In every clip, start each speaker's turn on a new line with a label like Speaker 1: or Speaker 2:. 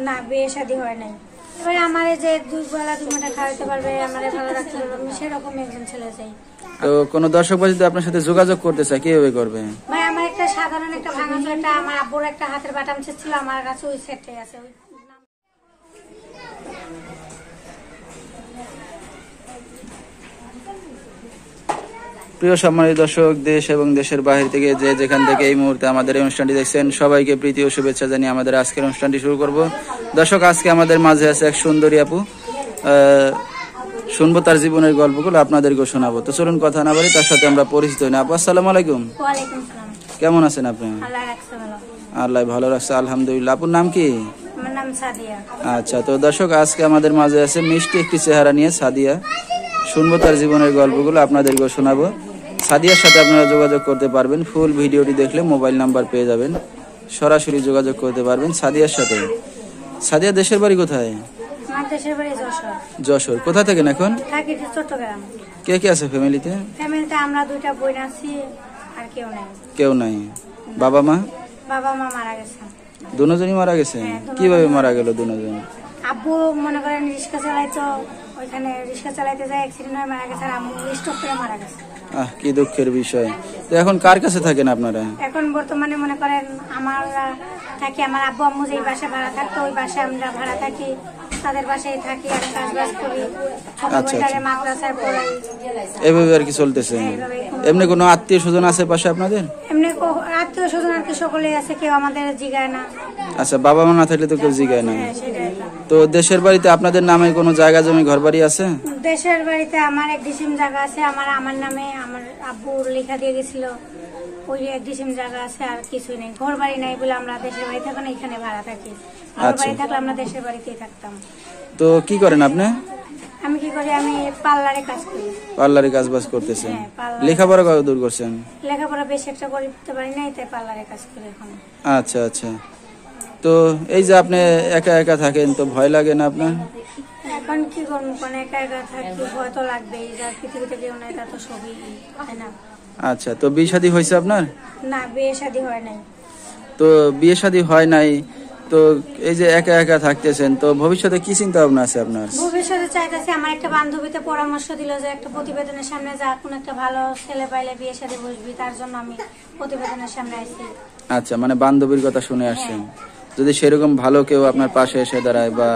Speaker 1: না, বিয়ে শাদী হয় নাই। এবার আমার যে দুই বেলা দুই মুঠা খাওয়াতে পারবে, আমার ভালো রাখতে পারবে, আমি সেরকম একজন ছেলে চাই।
Speaker 2: তো কোন দর্শক যদি আপনার সাথে যোগাযোগ করতে চায় কিভাবে করবে?
Speaker 1: ভাই আমার একটা সাধারণ একটা ভাঙা চোরটা, আমার আব্বুর একটা হাতের বাটাম ছিল, আমার কাছে ওই সেটটাই আছে।
Speaker 2: প্রিয় সম্মানিত দর্শক, দেশ এবং দেশের বাহির থেকে যে যেখান থেকে এই মুহূর্তে আমাদের এই অনুষ্ঠানটি দেখছেন, সবাইকে প্রীতি ও শুভেচ্ছা জানিয়ে আমাদের আজকের অনুষ্ঠানটি শুরু করব। দর্শক, আজকে আমাদের মাঝে আছে এক সুন্দরী আপু, শুনবো তার জীবনের গল্পগুলো, আপনাদেরকেও শোনাবো। তো চলুন কথা না বলি, তার সাথে আমরা পরিচিত হই না। আপু আসসালামু আলাইকুম।
Speaker 1: ওয়ালাইকুম সালাম।
Speaker 2: কেমন আছেন আপনি?
Speaker 1: আল্লাহ রাখছে ভালো।
Speaker 2: আল্লাহ ভালো রাখছে, আলহামদুলিল্লাহ। আপুর নাম কি?
Speaker 1: আমার নাম সাদিয়া।
Speaker 2: আচ্ছা, তো দর্শক আজকে আমাদের মাঝে আছে মিষ্টি একটি চেহারা নিয়ে সাদিয়া। শুনবো তার জীবনের গল্পগুলো, আপনাদেরকেও শোনাবো। সাদিয়ার সাথে আপনারা যোগাযোগ করতে পারবেন, ফুল ভিডিওটি দেখলে মোবাইল নাম্বার পেয়ে যাবেন, সরাসরি যোগাযোগ করতে পারবেন সাদিয়ার সাথে। সাদিয়া দেশের বাড়ি কোথায়?
Speaker 1: আমার দেশের বাড়ি যশোর।
Speaker 2: যশোর। কোথা থাকেন এখন?
Speaker 1: থাকি চট্টগ্রাম।
Speaker 2: কে কে আছে ফ্যামিলিতে?
Speaker 1: ফ্যামিলিতে আমরা দুইটা বোন আছি, আর কেউ নাই।
Speaker 2: কেউ নাই। বাবা মা?
Speaker 1: বাবা মা মারা গেছে।
Speaker 2: দুজনই মারা গেছে? কিভাবে মারা গেল দুজন?
Speaker 1: আব্বু মনে করেন রিক্সা চালাইতো, ওইখানে রিক্সা চালাইতে যায় অ্যাক্সিডেন্ট হয়ে মারা গেছে, আর আম্মু স্ট্রোক করে মারা গেছে।
Speaker 2: কি দুঃখের বিষয়। তো এখন কার কাছে থাকেন আপনারা?
Speaker 1: এখন বর্তমানে মনে করেন আমরা থাকি, আমার আব্বু আম্মু যেই বাসায় ভাড়া থাকতো ওই বাসায় আমরা ভাড়া থাকি, তাদের বাসায় থাকি, আর কাজবাজ করি, মাদ্রাসায় পড়াই,
Speaker 2: এভাবে আর কি চলতেছে। এমনি কোনো আত্মীয় স্বজন আছে পাশে আপনাদের?
Speaker 1: এমনি আত্মীয় স্বজন আর কি সকলেই আছে, কেউ আমাদের জিগায় না।
Speaker 2: আচ্ছা, বাবা মা না থাকলে তো কেউ জিগায় না। তো দেশের বাড়িতে আপনাদের নামে কোনো জায়গা জমি ঘর বাড়ি আছে?
Speaker 1: দেশের বাড়িতে আমার এক ডিসিম জায়গা আছে, আমার নামে আমার আব্বু লেখা দিয়ে গেছিল, ওই এক ডিসিম জায়গা আছে, আর কিছুই নেই। ঘর বাড়ি নাই বলে আমরা দেশের বাড়ি থাকি না, এখানে ভাড়া থাকি। ঘর বাড়ি থাকলে আমরা দেশের বাড়িতেই থাকতাম।
Speaker 2: তো কি করেন আপনি?
Speaker 1: আমি কি করি, আমি পার্লারে কাজ করি।
Speaker 2: পার্লারে কাজ বাজ করতেছেন? লেখাপড়া কত দূর করছেন?
Speaker 1: লেখাপড়া বেশি একটা করতে পারি নাই, তাই পার্লারে কাজ করি এখন।
Speaker 2: আচ্ছা আচ্ছা। তো এই যে আপনি একা একা থাকেন, তো ভয় লাগে না আপনার?
Speaker 1: এখন কি করবো, মানে একা একা থাকি, ভয় তো লাগবেই, যার পৃথিবীতে কেউ নাই তার তো সবই, তাই না?
Speaker 2: আচ্ছা, তো বিয়ে শাদী হয়েছে আপনার?
Speaker 1: না, বিয়ে শাদী হয় নাই।
Speaker 2: তো বিয়ে শাদী হয় নাই, তো এই যে একা একা থাকতেছেন, তো ভবিষ্যতে কি চিন্তা ভাবনা আছে আপনার?
Speaker 1: ভবিষ্যতে চাইতেছি, আমার একটা বান্ধবীতে পরামর্শ দিল যে একটা প্রতিবেদনের সামনে যা, কোন একটা ভালো ছেলে পাইলে বিয়ে শাদী বসবি, তার জন্য আমি প্রতিবেদনের সামনে আসছি।
Speaker 2: আচ্ছা, মানে বান্ধবীর কথা শুনে আসছেন। যদি সেরকম ভালো কেউ আপনার পাশে এসে দাঁড়ায় বা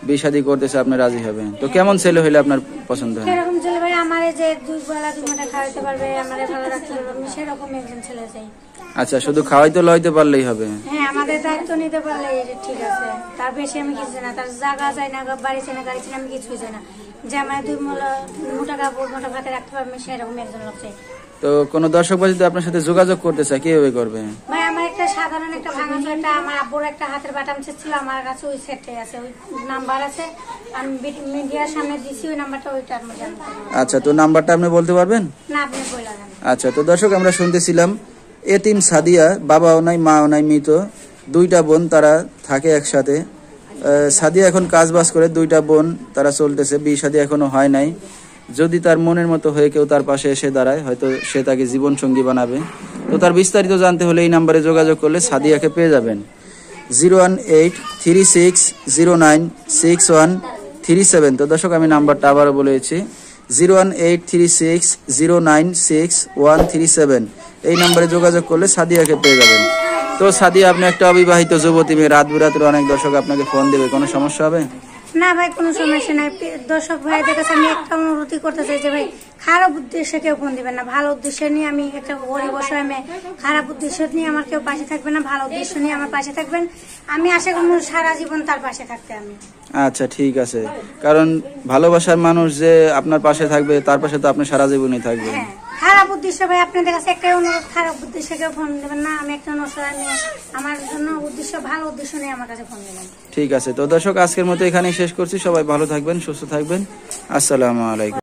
Speaker 2: বিয়ে শাদী করতেছে, আপনি রাজি হবেন? তো কেমন ছেলে হইলে আপনার পছন্দ হয়?
Speaker 1: সেরকম ছেলে ভাই, আমার যে দুই বেলা দুই মুঠা খাওয়াতে পারবে, আমার ভালো রাখতে পারবে, আমি সেরকম একজন ছেলে চাই।
Speaker 2: আচ্ছা, শুধু খাওয়াইতে লইতে পারলেই হবে?
Speaker 1: হ্যাঁ, আমাদের দায়িত্ব নিতে পারলে ঠিক আছে, তার বেশি আমি কিছু না, তার জায়গা চাই না, বাড়ি চাই না, গাড়ি চাই না, আমি কিছুই চাই না। যে আমার দুই মোটা কাপড় মোটা ভাতে রাখতে পারবে, সেরকম একজন লোক চাই।
Speaker 2: তো কোন দর্শক যদি আপনার সাথে যোগাযোগ করতে চায় কিভাবে করবে?
Speaker 1: ভাই আমার একটা সাধারণ একটা ভাঙা চোরটা, আমার আব্বুর একটা হাতের বাটাম ছিল, আমার কাছে ওই সেটটাই আছে, ওই নাম্বার আছে, আমি মিডিয়ার সামনে দিছি, ওই নাম্বারটা, ওইটা আপনি জানতে।
Speaker 2: আচ্ছা, তো নাম্বারটা আপনি বলতে পারবেন?
Speaker 1: না, আপনি বলে দেন।
Speaker 2: আচ্ছা, তো দর্শক আমরা শুনতেছিলাম এতিম সাদিয়া, বাবাও নাই মাও নাই, মৃত, দুইটা বোন, তারা থাকে একসাথে। সাদিয়া এখন কাজ বাজ করে, দুইটা বোন তারা চলতেছে, বিয়ে শাদী এখনো হয় নাই। যদি তার মনের মতো হয়ে কেউ তার পাশে এসে দাঁড়ায়, হয়তো সে তাকে জীবন সঙ্গী বানাবে। তো তার বিস্তারিত জানতে হলে এই নাম্বারে যোগাযোগ করলে সাদিয়াকে পেয়ে যাবেন। 01836096137। তো দর্শক আমি নাম্বারটা আবারও বলেছি, 01836096137। এই নাম্বারে যোগাযোগ করলে সাদিয়াকে পেয়ে যাবেন। তো সাদিয়া, আপনি একটা অবিবাহিত যুবতী মেয়ে, রাত বিরাত্রে অনেক দর্শক আপনাকে ফোন দেবে, কোনো সমস্যা হবে?
Speaker 1: না ভাই, কোনো সমস্যা নাই। দর্শক ভাইদের কাছে আমি একটা অনুরোধ করতে চাই যে ভাই, খারাপ উদ্দেশ্যে কেউ ফোন দিবেন না, ভালো উদ্দেশ্য নিয়ে। আমি একটা গরিব অসহায় মেয়ে, খারাপ উদ্দেশ্য নিয়ে আমার কেউ পাশে থাকবে না, ভালো উদ্দেশ্য নিয়ে আমার পাশে থাকবেন। আমি আশা করি সারা জীবন তার পাশে থাকতে আমি।
Speaker 2: আচ্ছা, ঠিক আছে। কারণ ভালোবাসার মানুষ যে আপনার পাশে থাকবে, তার পাশে তো আপনি সারা জীবনই থাকবেন।
Speaker 1: খারাপ উদ্দেশ্য ভাই, আপনাদের কাছে একটাই অনুরোধ, খারাপ উদ্দেশ্যে কেউ ফোন দেবেন না। আমি একটা অসহায় মেয়ে, আমার জন্য উদ্দেশ্য, ভালো উদ্দেশ্য নিয়ে আমার কাছে ফোন দেবেন।
Speaker 2: ঠিক আছে। তো দর্শক আজকের মতো এখানেই শেষ করছি। সবাই ভালো থাকবেন, সুস্থ থাকবেন। আসসালামু আলাইকুম।